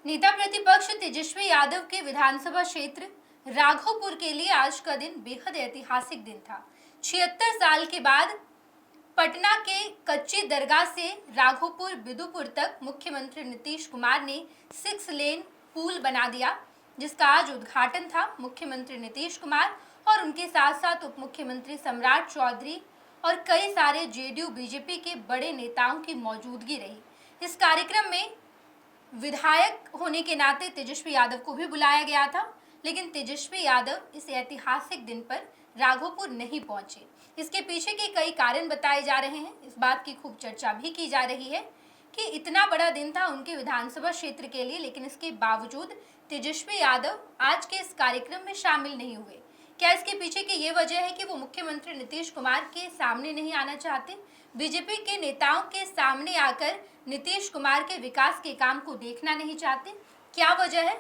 नेता प्रतिपक्ष तेजस्वी यादव के विधानसभा क्षेत्र राघोपुर के लिए आज का दिन बेहद ऐतिहासिक दिन था। 76 साल के बाद पटना के कच्ची दरगाह से राघोपुर बिदुपुर तक मुख्यमंत्री नीतीश कुमार ने 6 लेन पुल बना दिया, जिसका आज उद्घाटन था। मुख्यमंत्री नीतीश कुमार और उनके साथ साथ उप मुख्यमंत्री सम्राट चौधरी और कई सारे जेडीयू बीजेपी के बड़े नेताओं की मौजूदगी रही। इस कार्यक्रम में विधायक होने के नाते तेजस्वी यादव को भी बुलाया गया था, लेकिन तेजस्वी यादव इस ऐतिहासिक दिन पर राघोपुर नहीं पहुंचे। इसके पीछे के कई कारण बताए जा रहे हैं। इस बात की खूब चर्चा भी की जा रही है कि इतना बड़ा दिन था उनके विधानसभा क्षेत्र के लिए, लेकिन इसके बावजूद तेजस्वी यादव आज के इस कार्यक्रम में शामिल नहीं हुए। क्या इसके पीछे की ये वजह है कि वो मुख्यमंत्री नीतीश कुमार के सामने नहीं आना चाहते, बीजेपी के नेताओं के सामने आकर नीतीश कुमार के विकास के काम को देखना नहीं चाहते? क्या वजह है?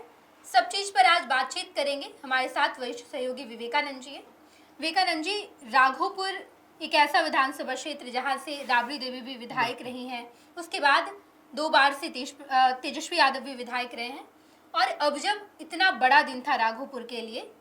सब चीज पर आज बातचीत करेंगे। हमारे साथ वरिष्ठ सहयोगी विवेकानंद जी हैं। विवेकानंद जी, राघोपुर एक ऐसा विधानसभा क्षेत्र जहां से राबड़ी देवी भी विधायक रही हैं, उसके बाद 2 बार से तेजस्वी यादव भी विधायक रहे हैं, और अब जब इतना बड़ा दिन था राघोपुर के लिए,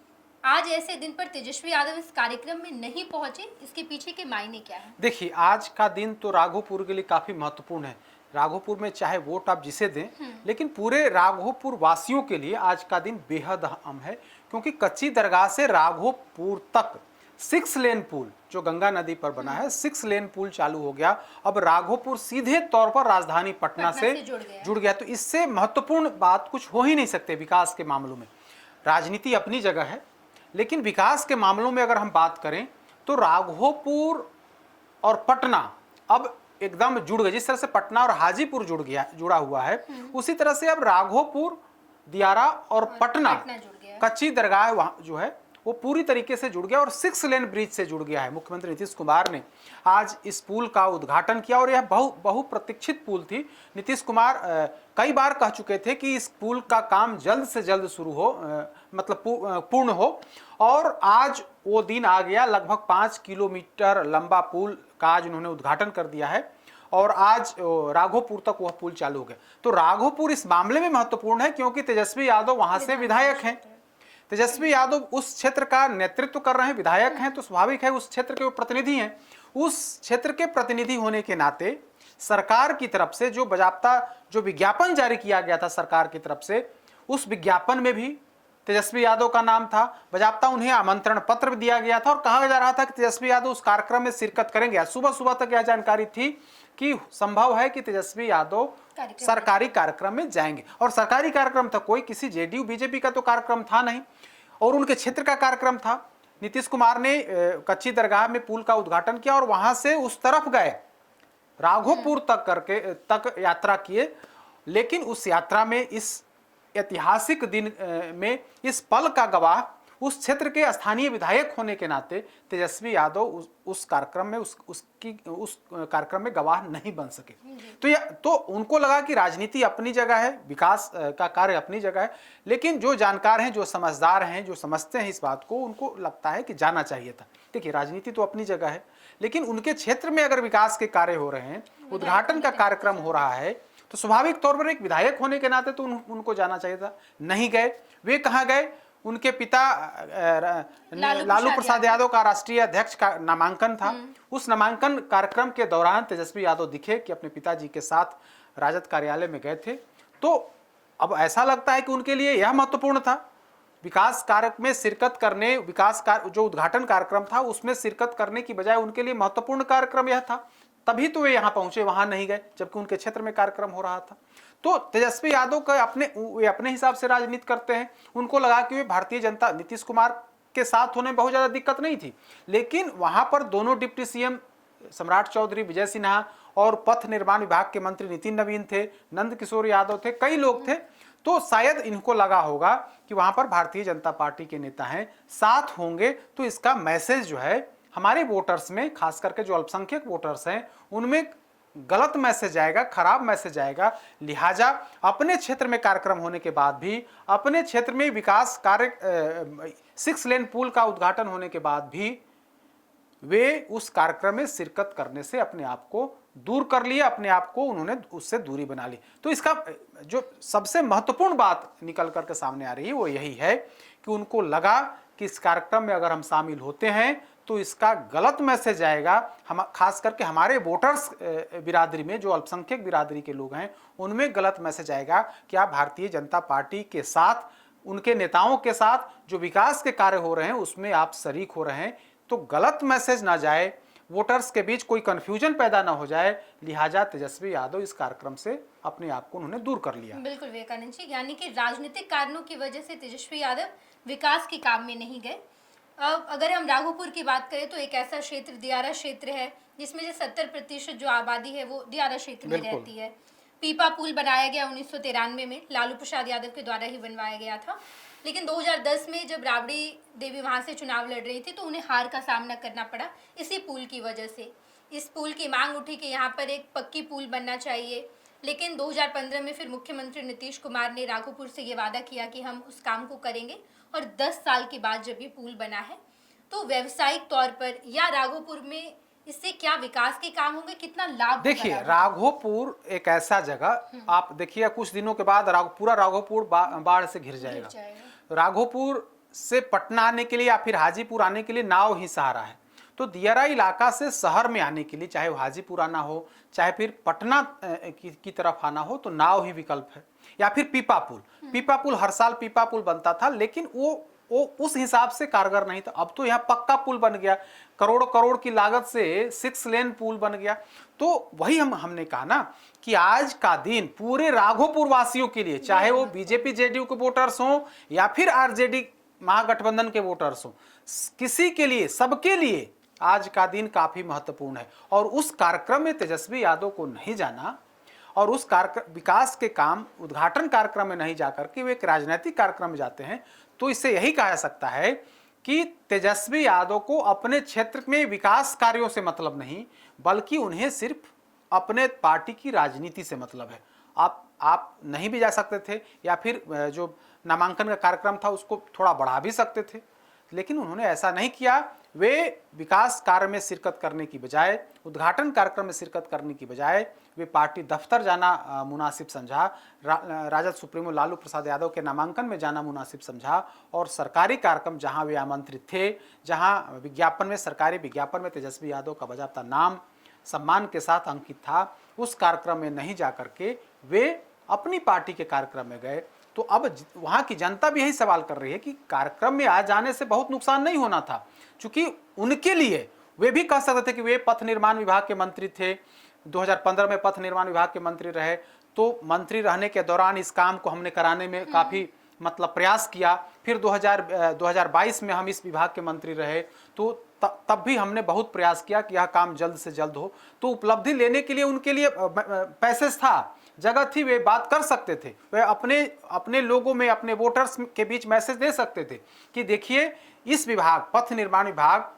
आज ऐसे दिन पर तेजस्वी यादव इस कार्यक्रम में नहीं पहुंचे, इसके पीछे के मायने क्या है? देखिए, आज का दिन तो राघोपुर के लिए काफी महत्वपूर्ण है। राघोपुर में चाहे वोट आप जिसे दें, लेकिन पूरे राघोपुर वासियों के लिए आज का दिन बेहद अहम है, क्योंकि कच्ची दरगाह से राघोपुर तक 6 लेन पुल जो गंगा नदी पर बना है, 6 लेन पुल चालू हो गया। अब राघोपुर सीधे तौर पर राजधानी पटना से जुड़ गया। तो इससे महत्वपूर्ण बात कुछ हो ही नहीं सकते विकास के मामलों में। राजनीति अपनी जगह है, लेकिन विकास के मामलों में अगर हम बात करें तो राघोपुर और पटना अब एकदम जुड़ गए। जिस तरह से पटना और हाजीपुर जुड़ा हुआ है, उसी तरह से अब राघोपुर, दियारा और पटना कच्ची दरगाह वहाँ जो है वो पूरी तरीके से जुड़ गया और 6 लेन ब्रिज से जुड़ गया है। मुख्यमंत्री नीतीश कुमार ने आज इस पुल का उद्घाटन किया और यह बहुप्रतीक्षित पुल थी। नीतीश कुमार कई बार कह चुके थे कि इस पुल का काम जल्द से जल्द शुरू हो, मतलब पूर्ण हो, और आज वो दिन आ गया। लगभग 5 किलोमीटर लंबा पुल का आज उन्होंने उद्घाटन कर दिया है और आज राघोपुर तक वह पुल चालू हो गया। तो राघोपुर इस मामले में महत्वपूर्ण है क्योंकि तेजस्वी यादव वहां से विधायक हैं। तेजस्वी यादव उस क्षेत्र का नेतृत्व कर रहे हैं, विधायक हैं, तो स्वाभाविक है उस क्षेत्र के वो प्रतिनिधि हैं। उस क्षेत्र के प्रतिनिधि होने के नाते सरकार की तरफ से जो विज्ञापन जारी किया गया था सरकार की तरफ से, उस विज्ञापन में भी तेजस्वी यादव का नाम था। बजाबता उन्हें आमंत्रण पत्र भी दिया गया था और कहा जा रहा था कि तेजस्वी यादव उस कार्यक्रम में शिरकत करेंगे। सुबह सुबह तक यह जानकारी थी कि संभव है कि तेजस्वी यादव सरकारी कार्यक्रम में जाएंगे, और सरकारी कार्यक्रम था, कोई किसी जेडीयू बीजेपी का तो कार्यक्रम था नहीं, और उनके क्षेत्र का कार्यक्रम था। नीतीश कुमार ने कच्ची दरगाह में पुल का उद्घाटन किया और वहां से उस तरफ गए, राघोपुर तक यात्रा किए। लेकिन उस यात्रा में, इस ऐतिहासिक दिन में, इस पल का गवाह उस क्षेत्र के स्थानीय विधायक होने के नाते तेजस्वी यादव उस कार्यक्रम में उस कार्यक्रम में गवाह नहीं बन सके। तो उनको लगा कि राजनीति अपनी जगह है, विकास का कार्य अपनी जगह है, लेकिन जो जानकार हैं, जो समझदार हैं, जो समझते हैं इस बात को, उनको लगता है कि जाना चाहिए था। देखिए, राजनीति तो अपनी जगह है, लेकिन उनके क्षेत्र में अगर विकास के कार्य हो रहे हैं, उद्घाटन का कार्यक्रम हो रहा है, तो स्वाभाविक तौर पर एक विधायक होने के नाते तो उनको जाना चाहिए था। नहीं गए। वे कहाँ गए? उनके पिता लालू प्रसाद यादव का राष्ट्रीय अध्यक्ष का नामांकन था। उस नामांकन कार्यक्रम के दौरान तेजस्वी यादव दिखे कि अपने पिताजी के साथ राजद कार्यालय में गए थे। तो अब ऐसा लगता है कि उनके लिए यह महत्वपूर्ण था विकास कार्य में शिरकत करने, विकास कार्य जो उद्घाटन कार्यक्रम था उसमें शिरकत करने की बजाय उनके लिए महत्वपूर्ण कार्यक्रम यह था। तभी तो वे यहाँ पहुंचे, वहां नहीं गए, जबकि उनके क्षेत्र में कार्यक्रम हो रहा था। तो तेजस्वी यादव का वे अपने हिसाब से राजनीति करते हैं। उनको लगा कि वे भारतीय जनता, नीतीश कुमार के साथ होने में बहुत ज्यादा दिक्कत नहीं थी, लेकिन वहां पर दोनों डिप्टी सीएम सम्राट चौधरी, विजय सिन्हा और पथ निर्माण विभाग के मंत्री नितिन नवीन थे, नंद किशोर यादव थे, कई लोग थे। तो शायद इनको लगा होगा कि वहां पर भारतीय जनता पार्टी के नेता हैं, साथ होंगे, तो इसका मैसेज जो है हमारे वोटर्स में, खास करके जो अल्पसंख्यक वोटर्स हैं, उनमें गलत मैसेज आएगा, खराब मैसेज आएगा। लिहाजा अपने क्षेत्र में कार्यक्रम होने के बाद भी, अपने क्षेत्र में विकास कार्य 6 लेन पुल का उद्घाटन होने के बाद भी वे उस कार्यक्रम में शिरकत करने से अपने आप को दूर कर लिया, अपने आप को उन्होंने उससे दूरी बना ली। तो इसका जो सबसे महत्वपूर्ण बात निकल करके सामने आ रही है वो यही है कि उनको लगा कि इस कार्यक्रम में अगर हम शामिल होते हैं तो इसका गलत मैसेज आएगा। हम खास करके हमारे वोटर्स बिरादरी में, जो अल्पसंख्यक बिरादरी के लोग हैं, उनमें गलत मैसेज आएगा कि आप भारतीय जनता पार्टी के साथ, उनके नेताओं के साथ जो विकास के कार्य हो रहे हैं उसमें आप शरीक हो रहे हैं। तो गलत मैसेज ना जाए, वोटर्स के बीच कोई कंफ्यूजन पैदा ना हो जाए, लिहाजा तेजस्वी यादव इस कार्यक्रम से अपने आप को उन्होंने दूर कर लिया। बिल्कुल विवेकानंद जी, यानी कि राजनीतिक कारणों की वजह से तेजस्वी यादव विकास के काम में नहीं गए। अब अगर हम राघोपुर की बात करें तो एक ऐसा क्षेत्र, दियारा क्षेत्र है, जिसमें से 70% जो आबादी है वो दियारा क्षेत्र में बिल्कुल। रहती है। पीपा पुल बनाया गया 1993 में, लालू प्रसाद यादव के द्वारा ही बनवाया गया था। लेकिन 2010 में जब राबड़ी देवी वहां से चुनाव लड़ रही थी तो उन्हें हार का सामना करना पड़ा इसी पुल की वजह से। इस पुल की मांग उठी कि यहाँ पर एक पक्की पुल बनना चाहिए। लेकिन 2015 में फिर मुख्यमंत्री नीतीश कुमार ने राघोपुर से ये वादा किया कि हम उस काम को करेंगे, और 10 साल के बाद जब ये पुल बना है तो व्यावसायिक तौर पर या राघोपुर में इससे क्या विकास के काम होंगे, कितना लाभ होगा देखिए, राघोपुर एक ऐसा जगह, आप देखिए कुछ दिनों के बाद पूरा राघोपुर बाढ़ से घिर जाएगा। राघोपुर से पटना आने के लिए या फिर हाजीपुर आने के लिए नाव ही सहारा है। तो दियारा इलाका से शहर में आने के लिए, चाहे वो हाजीपुर आना हो चाहे फिर पटना की तरफ आना हो, तो नाव ही विकल्प है। या फिर पीपा पुल, पीपा पुल हर साल पीपा पुल बनता था, लेकिन वो उस हिसाब से कारगर नहीं था। अब तो यहाँ पक्का पुल बन गया, करोड़ करोड़ की लागत से 6 लेन पुल बन गया। तो वही हमने कहा ना कि आज का दिन पूरे राघोपुर वासियों के लिए, चाहे वो बीजेपी जेडीयू के वोटर्स हों या फिर आरजेडी महागठबंधन के वोटर्स हों, किसी के लिए, सबके लिए आज का दिन काफी महत्वपूर्ण है। और उस कार्यक्रम में तेजस्वी यादव को नहीं जाना और उस विकास के काम उद्घाटन कार्यक्रम में नहीं जाकर के वे एक राजनीतिक कार्यक्रम में जाते हैं, तो इससे यही कहा जा सकता है कि तेजस्वी यादव को अपने क्षेत्र में विकास कार्यों से मतलब नहीं, बल्कि उन्हें सिर्फ अपने पार्टी की राजनीति से मतलब है। आप नहीं भी जा सकते थे, या फिर जो नामांकन का कार्यक्रम था उसको थोड़ा बढ़ा भी सकते थे, लेकिन उन्होंने ऐसा नहीं किया। वे विकास कार्य में शिरकत करने की बजाय, उद्घाटन कार्यक्रम में शिरकत करने की बजाय वे पार्टी दफ्तर जाना मुनासिब समझा, राजद सुप्रीमो लालू प्रसाद यादव के नामांकन में जाना मुनासिब समझा, और सरकारी कार्यक्रम जहां वे आमंत्रित थे, जहां विज्ञापन में, सरकारी विज्ञापन में तेजस्वी यादव का बाकायदा नाम सम्मान के साथ अंकित था, उस कार्यक्रम में नहीं जाकर के वे अपनी पार्टी के कार्यक्रम में गए। तो अब वहां की जनता भी यही सवाल कर रही है कि कार्यक्रम में आ जाने से बहुत नुकसान नहीं होना था, क्योंकि उनके लिए वे भी कह सकते थे कि वे पथ निर्माण विभाग के मंत्री थे, 2015 में पथ निर्माण विभाग के मंत्री रहे, तो मंत्री रहने के दौरान इस काम को हमने कराने में काफी प्रयास किया। फिर 2022 में हम इस विभाग के मंत्री रहे, तो तब भी हमने बहुत प्रयास किया कि यह काम जल्द से जल्द हो। तो उपलब्धि लेने के लिए उनके लिए पैसेज था, जगह थी, वे बात कर सकते थे, वे अपने लोगों में, अपने वोटर्स के बीच मैसेज दे सकते थे कि देखिए इस विभाग, पथ निर्माण विभाग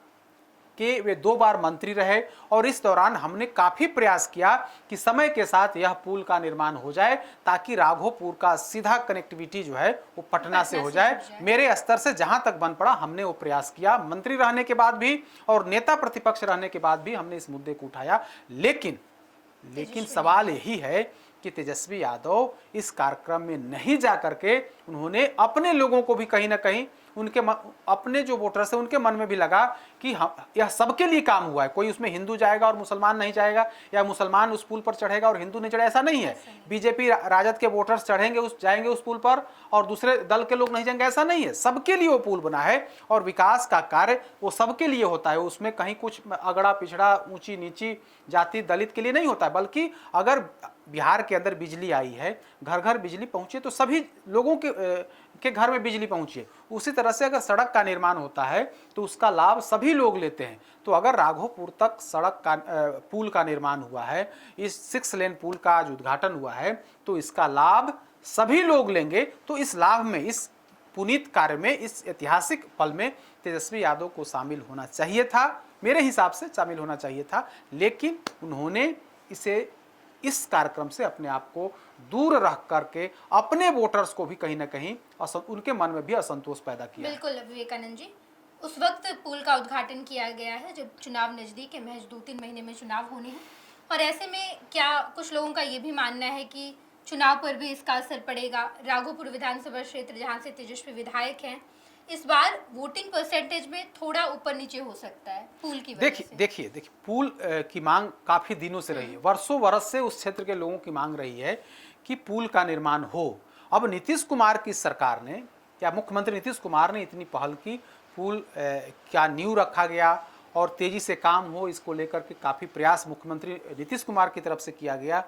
के वे 2 बार मंत्री रहे, और इस दौरान हमने काफी प्रयास किया कि समय के साथ यह पुल का निर्माण हो जाए, ताकि राघोपुर का सीधा कनेक्टिविटी जो है वो पटना से हो जाए। मेरे स्तर से जहां तक बन पड़ा हमने वो प्रयास किया, मंत्री रहने के बाद भी और नेता प्रतिपक्ष रहने के बाद भी हमने इस मुद्दे को उठाया। लेकिन सवाल यही है कि तेजस्वी यादव इस कार्यक्रम में नहीं जाकर के उन्होंने अपने लोगों को भी कहीं ना कहीं, अपने जो वोटर्स हैं उनके मन में भी लगा कि यह सबके लिए काम हुआ है, कोई उसमें हिंदू जाएगा और मुसलमान नहीं जाएगा, या मुसलमान उस पुल पर चढ़ेगा और हिंदू नहीं चढ़ेगा, ऐसा नहीं है। बीजेपी राजद के वोटर्स जाएंगे उस पुल पर और दूसरे दल के लोग नहीं जाएंगे, ऐसा नहीं है। सबके लिए वो पुल बना है, और विकास का कार्य वो सबके लिए होता है। उसमें कहीं कुछ अगड़ा पिछड़ा, ऊंची नीची जाति दलित के लिए नहीं होता है, बल्कि अगर बिहार के अंदर बिजली आई है, घर घर बिजली पहुंची, तो सभी लोगों के घर में बिजली पहुंची है। उसी तरह से अगर सड़क का निर्माण होता है तो उसका लाभ सभी लोग लेते हैं। तो अगर राघोपुर तक सड़क का पुल का निर्माण हुआ है, इस 6 लेन पुल का आज उद्घाटन हुआ है, तो इसका लाभ सभी लोग लेंगे। तो इस लाभ में, इस पुनीत कार्य में, इस ऐतिहासिक पल में तेजस्वी यादव को शामिल होना चाहिए था, मेरे हिसाब से शामिल होना चाहिए था। लेकिन उन्होंने इस कार्यक्रम से अपने आप को दूर रख करके अपने वोटर्स को भी कहीं ना कहीं उनके मन में भी असंतोष पैदा किया। बिल्कुल विवेकानंद जी, उस वक्त पुल का उद्घाटन किया गया है जब चुनाव नजदीक है, महज 2-3 महीने में चुनाव होने हैं। और ऐसे में क्या कुछ लोगों का ये भी मानना है कि चुनाव पर भी इसका असर पड़ेगा। राघोपुर विधानसभा क्षेत्र जहां से तेजस्वी विधायक हैं, इस बार वोटिंग परसेंटेज में थोड़ा ऊपर नीचे हो सकता है पुल की वजह से। देखिए पुल की मांग काफी दिनों से रही है, वर्षों वर्ष से उस क्षेत्र के लोगों की मांग रही है कि पुल का निर्माण हो। अब नीतीश कुमार की सरकार ने, या मुख्यमंत्री नीतीश कुमार ने इतनी पहल की, पुल क्या नींव रखा गया और तेजी से काम हो, इसको लेकर के काफ़ी प्रयास मुख्यमंत्री नीतीश कुमार की तरफ से किया गया।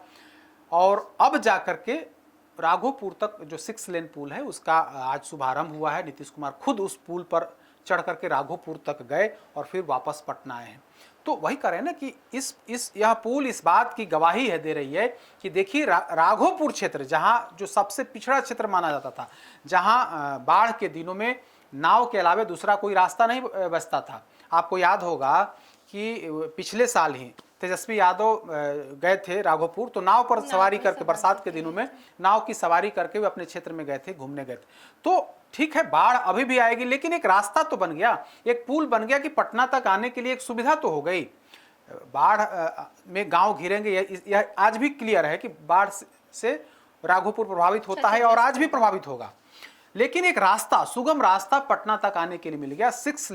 और अब जाकर के राघोपुर तक जो 6 लेन पुल है उसका आज शुभारंभ हुआ है। नीतीश कुमार खुद उस पुल पर चढ़ करके राघोपुर तक गए और फिर वापस पटना आए हैं। तो वही कह रहे हैं ना कि यह पुल इस बात की गवाही है, दे रही है कि देखिए राघोपुर क्षेत्र जहाँ जो सबसे पिछड़ा क्षेत्र माना जाता था, जहाँ बाढ़ के दिनों में नाव के अलावा दूसरा कोई रास्ता नहीं बचता था। आपको याद होगा कि पिछले साल ही तेजस्वी यादव गए थे राघोपुर, तो नाव पर सवारी करके बरसात के दिनों में नाव की सवारी करके वे अपने क्षेत्र में गए थे, घूमने गए थे। तो ठीक है, बाढ़ अभी भी आएगी, लेकिन एक रास्ता तो बन गया, एक पुल बन गया कि पटना तक आने के लिए एक सुविधा तो हो गई। बाढ़ में गांव घिरेंगे, यह आज भी क्लियर है कि बाढ़ से राघोपुर प्रभावित होता है और आज भी प्रभावित होगा। लेकिन एक रास्ता, सुगम रास्ता पटना तक आने के लिए मिल गया। 6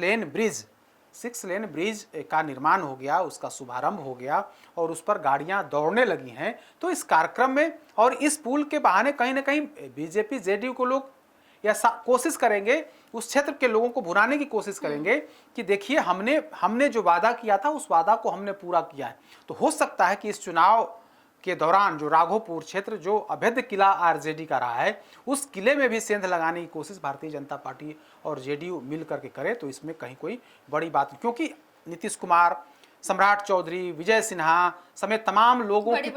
लेन ब्रिज का निर्माण हो गया, उसका शुभारंभ हो गया और उस पर गाड़ियां दौड़ने लगी हैं। तो इस कार्यक्रम में और इस पुल के बहाने कहीं ना कहीं बीजेपी जेडीयू को लोग या कोशिश करेंगे, उस क्षेत्र के लोगों को भुनाने की कोशिश करेंगे कि देखिए हमने जो वादा किया था उस वादा को हमने पूरा किया है। तो हो सकता है कि इस चुनाव के दौरान जो राघोपुर क्षेत्र जो अवैध किला आरजेडी का रहा है, उस किले में भी सेंध लगाने की कोशिश भारतीय जनता पार्टी और जेडीयू मिल करके करे, तो इसमें कहीं कोई बड़ी बात नहीं। क्योंकि नीतीश कुमार, सम्राट चौधरी, विजय सिन्हा समेत तमाम लोगों की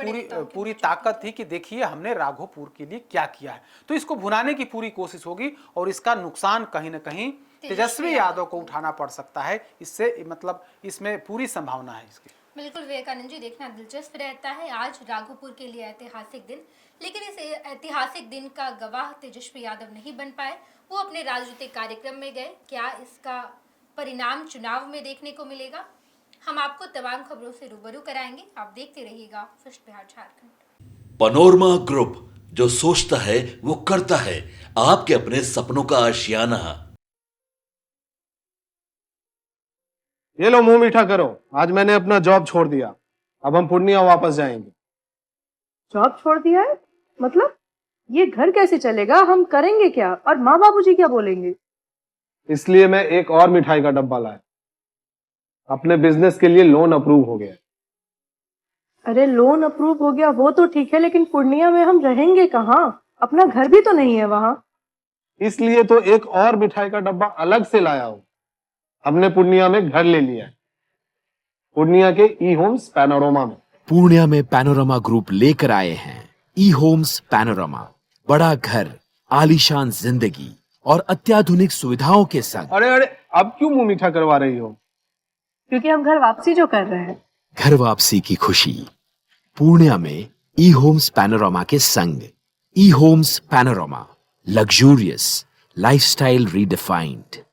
पूरी ताकत थी कि देखिए हमने राघोपुर के लिए क्या किया है। तो इसको भुनाने की पूरी कोशिश होगी और इसका नुकसान कहीं ना कहीं तेजस्वी यादव को उठाना पड़ सकता है। इससे मतलब इसमें पूरी संभावना है इसकी। बिल्कुल विवेकानंद जी, देखना दिलचस्प रहता है। आज राघोपुर के लिए ऐतिहासिक दिन, लेकिन इस ऐतिहासिक दिन का गवाह तेजस्वी यादव नहीं बन पाए। वो अपने राजनीतिक कार्यक्रम में गए। क्या इसका परिणाम चुनाव में देखने को मिलेगा? हम आपको तमाम खबरों से रूबरू कराएंगे। आप देखते रहिएगा first Bihar Jharkhand. Panorama group, जो सोचता है वो करता है। आपके अपने सपनों का आशियाना। ये लो मुंह मीठा करो, आज मैंने अपना जॉब छोड़ दिया, अब हम पूर्णिया वापस जाएंगे। जॉब छोड़ दिया है? मतलब ये घर कैसे चलेगा? हम करेंगे क्या? और माँ बाबूजी क्या बोलेंगे? इसलिए मैं एक और मिठाई का डब्बा लाया। अपने बिजनेस के लिए लोन अप्रूव हो गया। अरे लोन अप्रूव हो गया वो तो ठीक है, लेकिन पूर्णिया में हम रहेंगे कहाँ? अपना घर भी तो नहीं है वहाँ। इसलिए तो एक और मिठाई का डब्बा अलग से लाया हूँ। हमने पूर्णिया में घर ले लिया है, पूर्णिया के ई होम्स पैनोरमा में। पूर्णिया में पैनोरमा ग्रुप लेकर आए हैं ई होम्स पैनोरमा। बड़ा घर, आलीशान जिंदगी और अत्याधुनिक सुविधाओं के संग। अरे अब क्यों मुंह मीठा करवा रही हो? क्योंकि हम घर वापसी जो कर रहे हैं। घर वापसी की खुशी पूर्णिया में ई होम्स पैनोरमा के संग। ई Homes Panorama, luxurious lifestyle redefined.